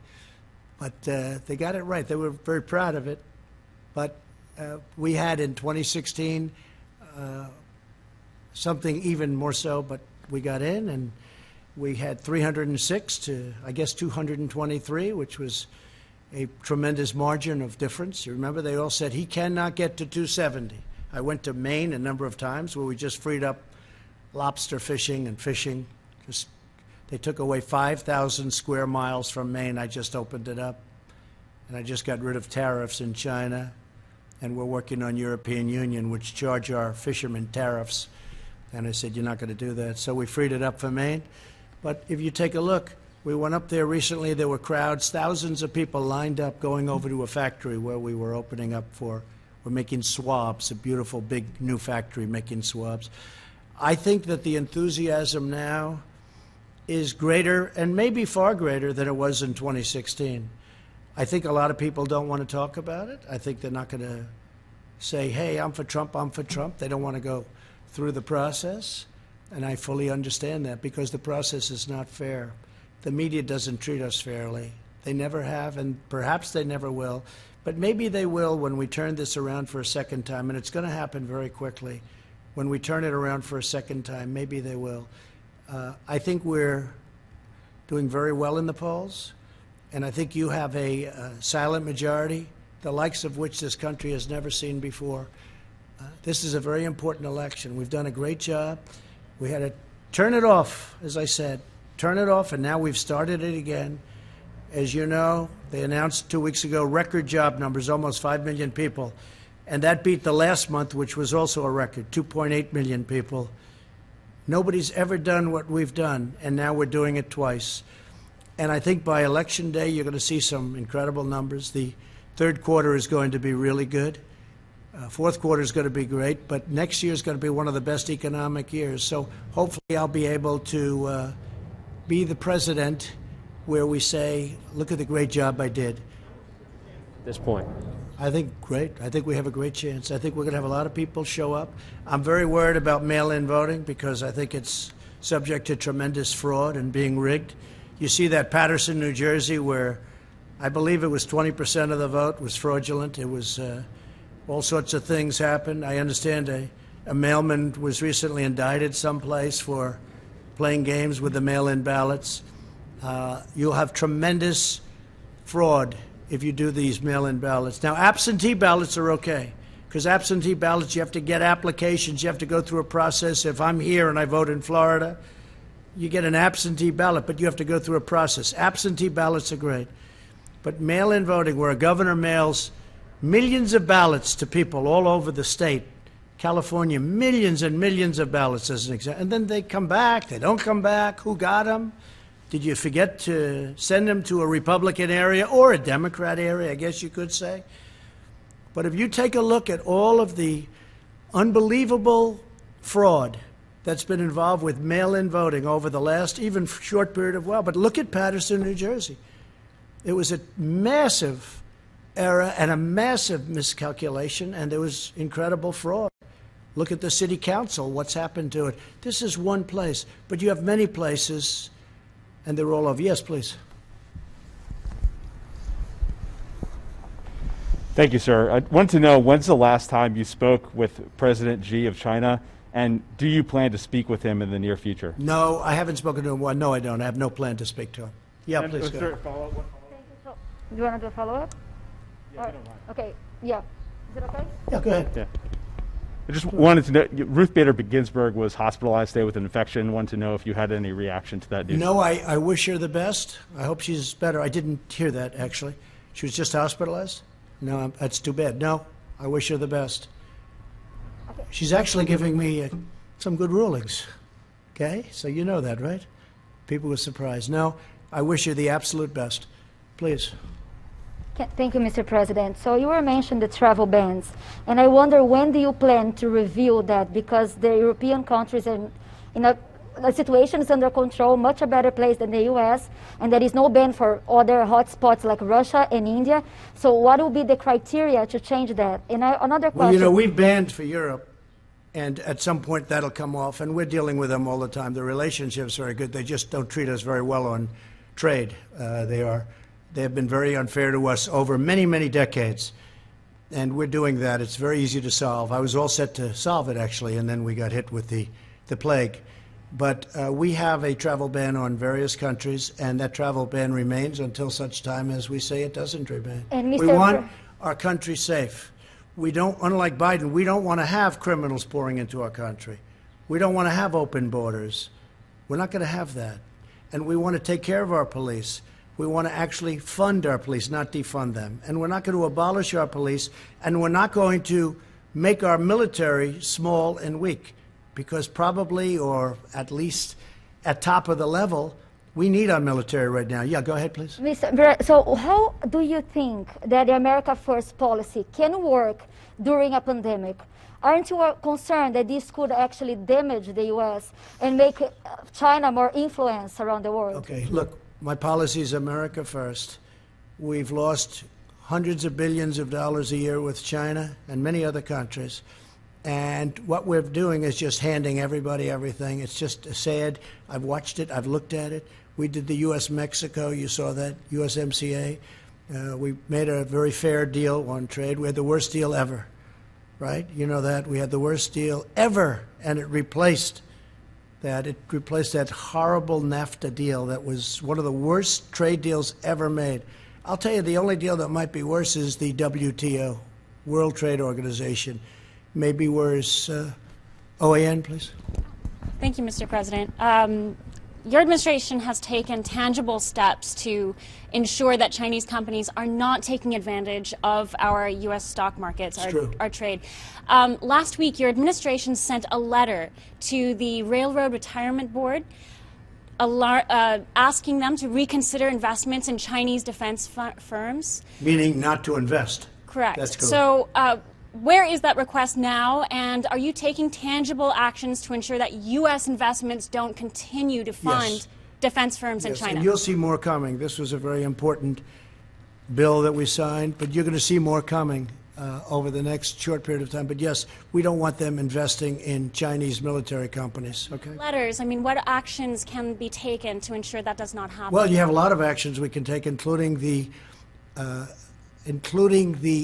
But they got it right. They were very proud of it. But we had in 2016 something even more so, but we got in, and we had 306 to, I guess, 223, which was a tremendous margin of difference. You remember they all said he cannot get to 270. I went to Maine a number of times where we just freed up lobster fishing and fishing. They took away 5,000 square miles from Maine. I just opened it up. And I just got rid of tariffs in China. And we're working on European Union, which charge our fishermen tariffs. And I said, you're not going to do that. So we freed it up for Maine. But if you take a look, we went up there recently. There were crowds, thousands of people lined up going over to a factory where we were opening up for. We're making swabs, a beautiful big new factory making swabs. I think that the enthusiasm now is greater and maybe far greater than it was in 2016. I think a lot of people don't want to talk about it. I think they're not going to say, hey, I'm for Trump, I'm for Trump. They don't want to go through the process. And I fully understand that because the process is not fair. The media doesn't treat us fairly. They never have, and perhaps they never will. But maybe they will when we turn this around for a second time, and it's going to happen very quickly. When we turn it around for a second time, maybe they will. I think we're doing very well in the polls, and I think you have a silent majority, the likes of which this country has never seen before. This is a very important election. We've done a great job. We had to turn it off, as I said, turn it off, and now we've started it again. As you know, they announced 2 weeks ago record job numbers, almost 5 million people And that beat the last month, which was also a record, 2.8 million people. Nobody's ever done what we've done, and now we're doing it twice. And I think by Election Day, you're going to see some incredible numbers. The third quarter is going to be really good. Fourth quarter is going to be great, but next year is going to be one of the best economic years. So hopefully I'll be able to be the president where we say, look at the great job I did. At this point. I think great. I think we have a great chance. I think we're going to have a lot of people show up. I'm very worried about mail-in voting because I think it's subject to tremendous fraud and being rigged. You see that Paterson, New Jersey, where I believe it was 20% of the vote was fraudulent. It was all sorts of things happened. I understand a mailman was recently indicted someplace for playing games with the mail-in ballots. You'll have tremendous fraud if you do these mail-in ballots. Now, absentee ballots are okay, because absentee ballots, you have to get applications, you have to go through a process. If I'm here and I vote in Florida, you get an absentee ballot, but you have to go through a process. Absentee ballots are great. But mail-in voting, where a governor mails millions of ballots to people all over the state, California, millions and millions of ballots as an example, and then they come back, they don't come back, who got them? Did you forget to send them to a Republican area or a Democrat area, I guess you could say? But if you take a look at all of the unbelievable fraud that's been involved with mail-in voting over the last even short period of while, but look at Paterson, New Jersey. It was a massive error and a massive miscalculation, and there was incredible fraud. Look at the city council, what's happened to it. This is one place, but you have many places, and they're all over. Yes, please. Thank you, sir. I want to know, when's the last time you spoke with President Xi of China, and do you plan to speak with him in the near future? No, I haven't spoken to him. Well, no, I don't. I have no plan to speak to him. Yeah, please go. Thank you. So, do you want to do a follow-up? Yeah, I don't mind. Okay, yeah. Is it okay? Yeah, go ahead. Yeah. I just wanted to know, Ruth Bader Ginsburg was hospitalized today with an infection. Wanted to know if you had any reaction to that news. No, I wish her the best. I hope she's better. I didn't hear that, actually. She was just hospitalized? No, that's too bad. No, I wish her the best. Okay. She's actually giving me some good rulings. Okay? So you know that, right? People were surprised. No, I wish her the absolute best. Please. Thank you, Mr. President. So you were mentioning the travel bans, and I wonder, when do you plan to reveal that? Because the European countries are in the situation is under control, much a better place than the U.S., and there is no ban for other hotspots like Russia and India. So what will be the criteria to change that? And another question. Well, you know, we've banned for Europe, and at some point that'll come off, and we're dealing with them all the time. The relationship's very good. They just don't treat us very well on trade. They have been very unfair to us over many, many decades, and we're doing that. It's very easy to solve. I was all set to solve it, actually, and then we got hit with the plague. But we have a travel ban on various countries, and that travel ban remains until such time as we say it doesn't remain. And we want our country safe. We don't, unlike Biden, we don't want to have criminals pouring into our country. We don't want to have open borders. We're not going to have that. And we want to take care of our police. We want to actually fund our police, not defund them. And we're not going to abolish our police, and we're not going to make our military small and weak, because probably, or at least at top of the level, we need our military right now. Yeah, go ahead, please. So how do you think that the America First policy can work during a pandemic? Aren't you concerned that this could actually damage the U.S. and make China more influence around the world? Okay, look. My policy is America first. We've lost hundreds of billions of dollars a year with China and many other countries. And what we're doing is just handing everybody everything. It's just sad. I've watched it. I've looked at it. We did the U.S.-Mexico. You saw that, USMCA. We made a very fair deal on trade. We had the worst deal ever, right? You know that. We had the worst deal ever, and it replaced that. It replaced that horrible NAFTA deal that was one of the worst trade deals ever made. I'll tell you, the only deal that might be worse is the WTO, World Trade Organization. Maybe worse. OAN, please. Thank you, Mr. President. your administration has taken tangible steps to ensure that Chinese companies are not taking advantage of our U.S. stock markets, our trade. Last week, your administration sent a letter to the Railroad Retirement Board asking them to reconsider investments in Chinese defense firms. Meaning not to invest. Correct. That's correct. So where is that request now, and are you taking tangible actions to ensure that U.S. investments don't continue to fund defense firms in China? And you'll see more coming. This was a very important bill that we signed, but you're going to see more coming over the next short period of time. But yes, we don't want them investing in Chinese military companies. Okay. Letters. I mean, what actions can be taken to ensure that does not happen? Well, you have a lot of actions we can take, including the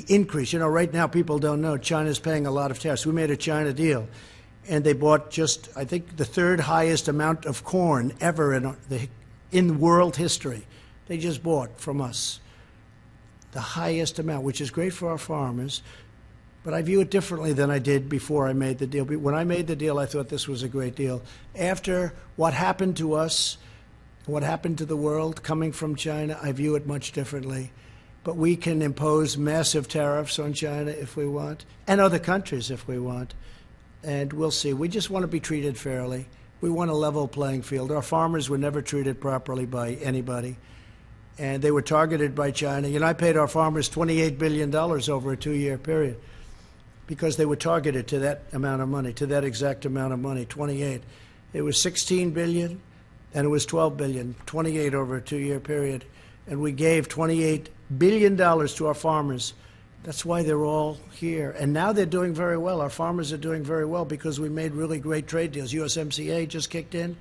increase. You know, right now people don't know China's paying a lot of tariffs. We made a China deal, and they bought just, I think, the third highest amount of corn ever in world history. They just bought from us the highest amount, which is great for our farmers. But I view it differently than I did before I made the deal. When I made the deal, I thought this was a great deal. After what happened to us, what happened to the world coming from China, I view it much differently. But we can impose massive tariffs on China if we want, and other countries if we want. And we'll see. We just want to be treated fairly. We want a level playing field. Our farmers were never treated properly by anybody, and they were targeted by China. You know, I paid our farmers $28 billion over a 2-year period because they were targeted to that amount of money, to that exact amount of money, 28. It was $16 billion, and it was $12 billion, 28 over a 2-year period. And we gave $28 billion to our farmers. That's why they're all here. And now they're doing very well. Our farmers are doing very well because we made really great trade deals. USMCA just kicked in.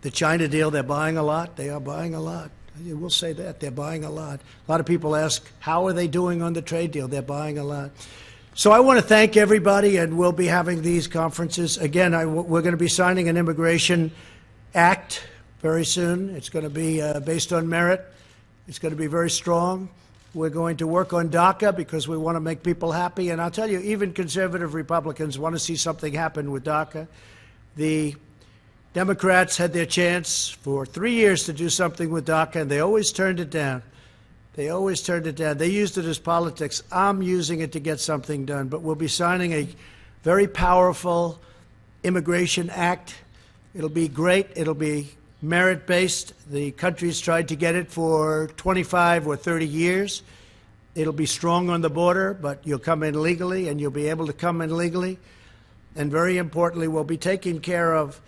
The China deal, they're buying a lot. They are buying a lot. We'll say that. They're buying a lot. A lot of people ask, how are they doing on the trade deal? They're buying a lot. So I want to thank everybody, and we'll be having these conferences. Again, we're going to be signing an immigration act very soon. It's going to be based on merit. It's going to be very strong. We're going to work on DACA because we want to make people happy. And I'll tell you, even conservative Republicans want to see something happen with DACA. The Democrats had their chance for 3 years to do something with DACA, and they always turned it down. They always turned it down. They used it as politics. I'm using it to get something done. But we'll be signing a very powerful immigration act. It'll be great. It'll be merit-based. The country's tried to get it for 25 or 30 years. It'll be strong on the border, but you'll come in legally, and you'll be able to come in legally. And very importantly, we'll be taking care of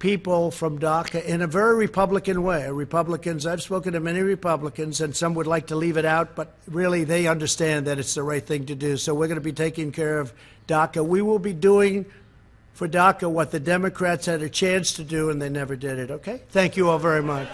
people from DACA in a very Republican way. Republicans, I've spoken to many Republicans, and some would like to leave it out, but really they understand that it's the right thing to do. So we're going to be taking care of DACA. We will be doing for DACA what the Democrats had a chance to do, and they never did it, okay? Thank you all very much.